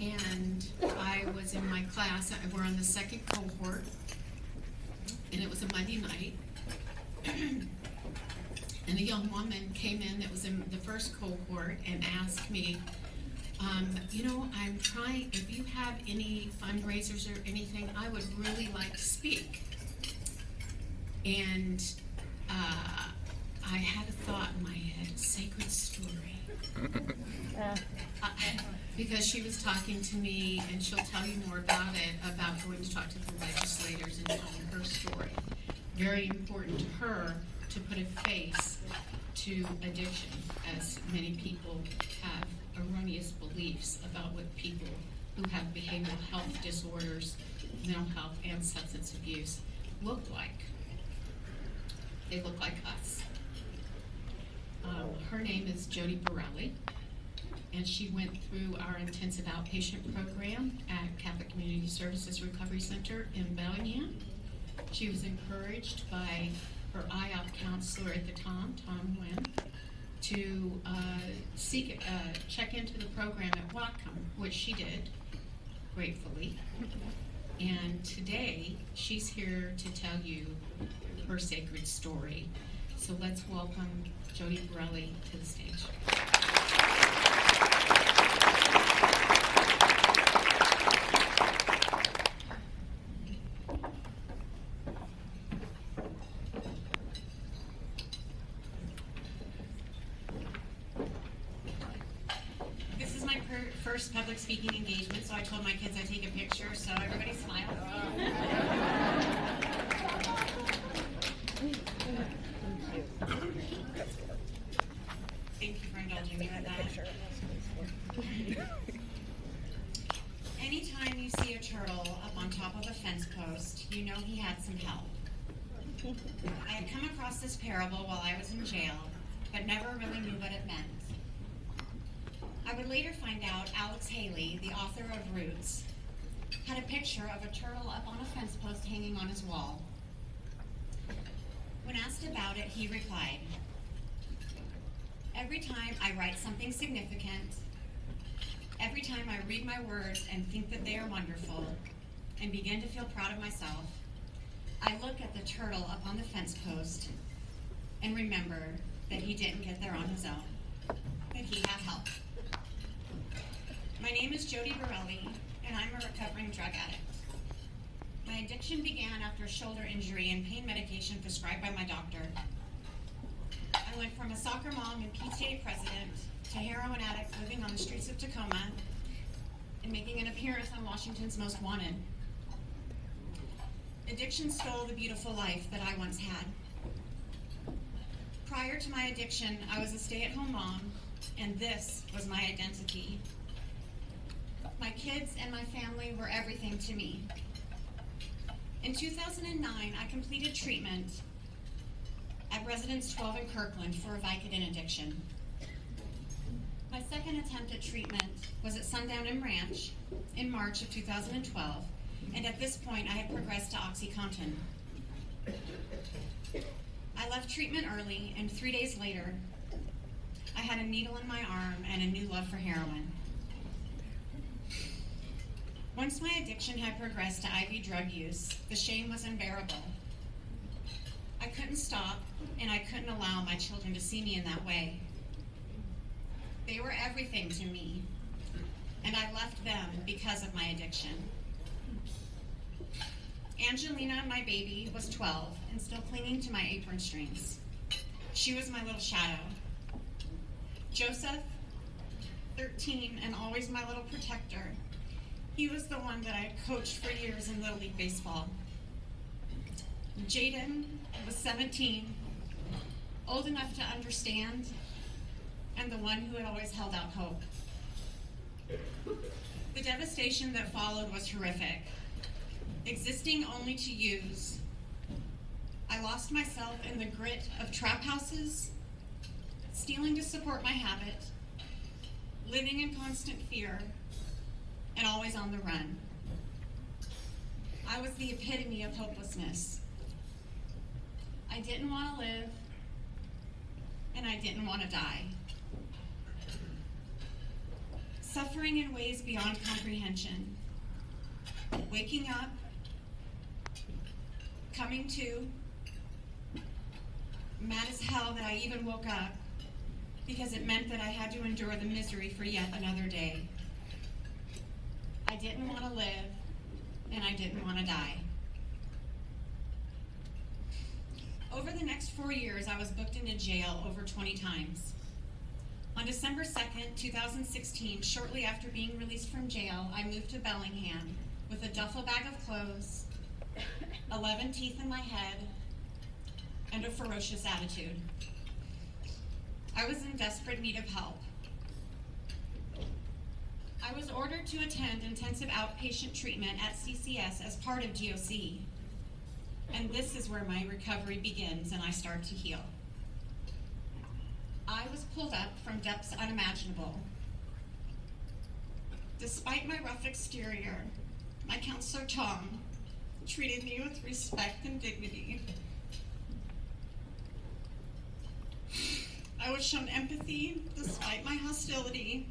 and I was in my class. We're on the second cohort, and it was a Monday night. And a young woman came in that was in the first cohort and asked me, I'm trying, if you have any fundraisers or anything, I would really like to speak. And I had a thought in my head, sacred story. Because she was talking to me, and she'll tell you more about it, about going to talk to the legislators and telling her story. Very important to her to put a face to addiction, as many people have erroneous beliefs about what people who have behavioral health disorders, mental health, and substance abuse look like. They look like us. Her name is Jodi Borrelli, and she went through our intensive outpatient program at Catholic Community Services Recovery Center in Bellingham. She was encouraged by her IOP counselor at the time, Tom Nguyen, to check into the program at Whatcom, which she did, gratefully. And today, she's here to tell you her sacred story. So let's welcome Jodi Borrelli to the stage. This is my first public speaking engagement, so I told my kids I'd take a picture, so everybody smile. Thank you for indulging me with that. Anytime you see a turtle up on top of a fence post, you know he had some help. I had come across this parable while I was in jail, but never really knew what it meant. I would later find out Alex Haley, the author of Roots, had a picture of a turtle up on a fence post hanging on his wall. When asked about it, he replied, "Every time I write something significant, every time I read my words and think that they are wonderful, and begin to feel proud of myself, I look at the turtle up on the fence post and remember that he didn't get there on his own, that he had help." My name is Jodi Borrelli, and I'm a recovering drug addict. My addiction began after a shoulder injury and pain medication prescribed by my doctor. I went from a soccer mom and PTA president to heroin addict living on the streets of Tacoma and making an appearance on Washington's Most Wanted. Addiction stole the beautiful life that I once had. Prior to my addiction, I was a stay-at-home mom, and this was my identity. My kids and my family were everything to me. In 2009, I completed treatment at Residence 12 in Kirkland for a Vicodin addiction. My second attempt at treatment was at Sundown and Ranch in March of 2012, and at this point I had progressed to OxyContin. I left treatment early, and 3 days later, I had a needle in my arm and a new love for heroin. Once my addiction had progressed to IV drug use, the shame was unbearable. I couldn't stop, and I couldn't allow my children to see me in that way. They were everything to me, and I left them because of my addiction. Angelina, my baby, was 12 and still clinging to my apron strings. She was my little shadow. Joseph, 13, and always my little protector. He was the one that I had coached for years in Little League Baseball. Jaden was 17, old enough to understand, and the one who had always held out hope. The devastation that followed was horrific. Existing only to use, I lost myself in the grit of trap houses, stealing to support my habit, living in constant fear, and always on the run. I was the epitome of hopelessness. I didn't want to live, and I didn't want to die. suffering in ways beyond comprehension, waking up, coming to, mad as hell that I even woke up because it meant that I had to endure the misery for yet another day. I didn't want to live, and I didn't want to die. Over the next 4 years, I was booked into jail over 20 times. On December 2nd, 2016, shortly after being released from jail, I moved to Bellingham with a duffel bag of clothes, 11 teeth in my head, and a ferocious attitude. I was in desperate need of help. I was ordered to attend intensive outpatient treatment at CCS as part of GOC. And this is where my recovery begins and I start to heal. I was pulled up from depths unimaginable. Despite my rough exterior, my counselor Tom treated me with respect and dignity. I was shown empathy despite my hostility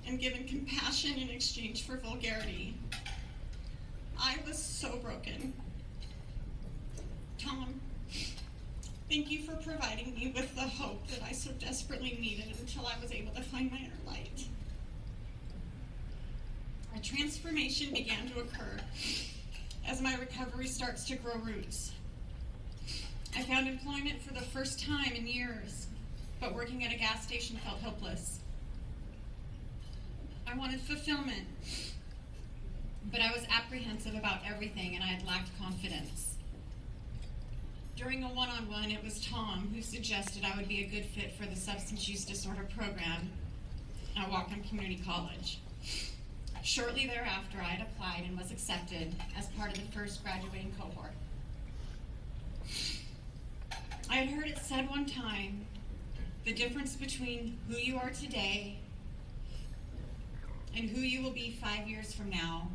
and given compassion in exchange for vulgarity. I was so broken. Tom, thank you for providing me with the hope that I so desperately needed until I was able to find my inner light. A transformation began to occur as my recovery starts to grow roots. I found employment for the first time in years, but working at a gas station felt hopeless. I wanted fulfillment, but I was apprehensive about everything and I had lacked confidence. During a one-on-one, it was Tom who suggested I would be a good fit for the substance use disorder program at Whatcom Community College. Shortly thereafter, I had applied and was accepted as part of the first graduating cohort. I had heard it said one time, the difference between who you are today and who you will be 5 years from now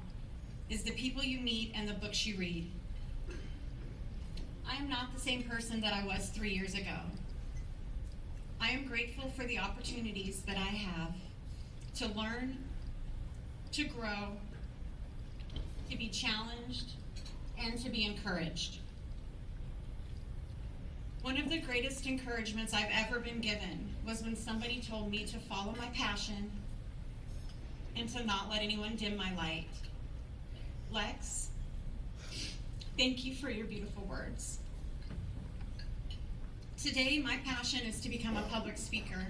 is the people you meet and the books you read. I am not the same person that I was 3 years ago. I am grateful for the opportunities that I have to learn, to grow, to be challenged, and to be encouraged. One of the greatest encouragements I've ever been given was when somebody told me to follow my passion and to not let anyone dim my light. Lex, thank you for your beautiful words. Today, my passion is to become a public speaker.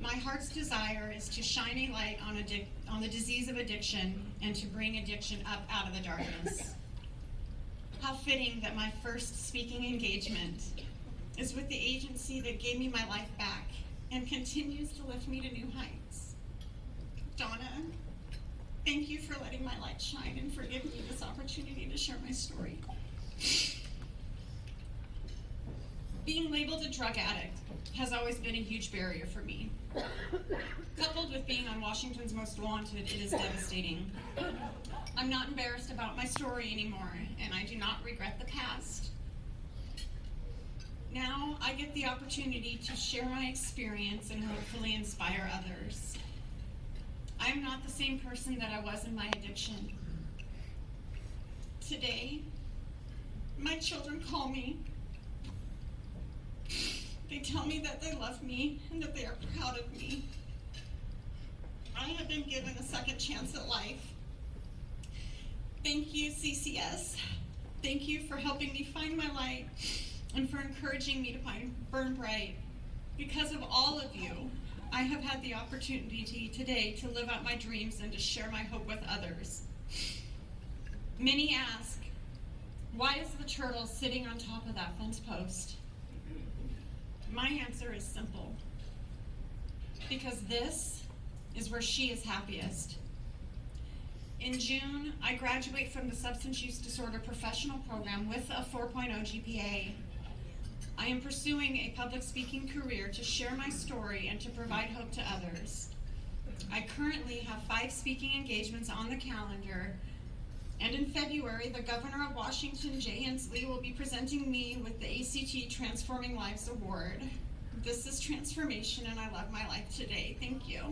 My heart's desire is to shine a light on the disease of addiction and to bring addiction up out of the darkness. How fitting that my first speaking engagement is with the agency that gave me my life back and continues to lift me to new heights. Donna, thank you for letting my light shine and for giving me this opportunity to share my story. Being labeled a drug addict has always been a huge barrier for me. Coupled with being on Washington's Most Wanted, it is devastating. I'm not embarrassed about my story anymore, and I do not regret the past. Now I get the opportunity to share my experience and hopefully inspire others. I am not the same person that I was in my addiction. Today, my children call me. They tell me that they love me and that they are proud of me. I have been given a second chance at life. Thank you, CCS. Thank you for helping me find my light and for encouraging me to burn bright. Because of all of you, I have had the opportunity today to live out my dreams and to share my hope with others. Many ask, why is the turtle sitting on top of that fence post? My answer is simple. Because this is where she is happiest. In June, I graduate from the Substance Use Disorder Professional Program with a 4.0 GPA. I am pursuing a public speaking career to share my story and to provide hope to others. I currently have 5 speaking engagements on the calendar, and in February, the Governor of Washington, Jay Inslee, will be presenting me with the ACT Transforming Lives Award. This is transformation, and I love my life today. Thank you.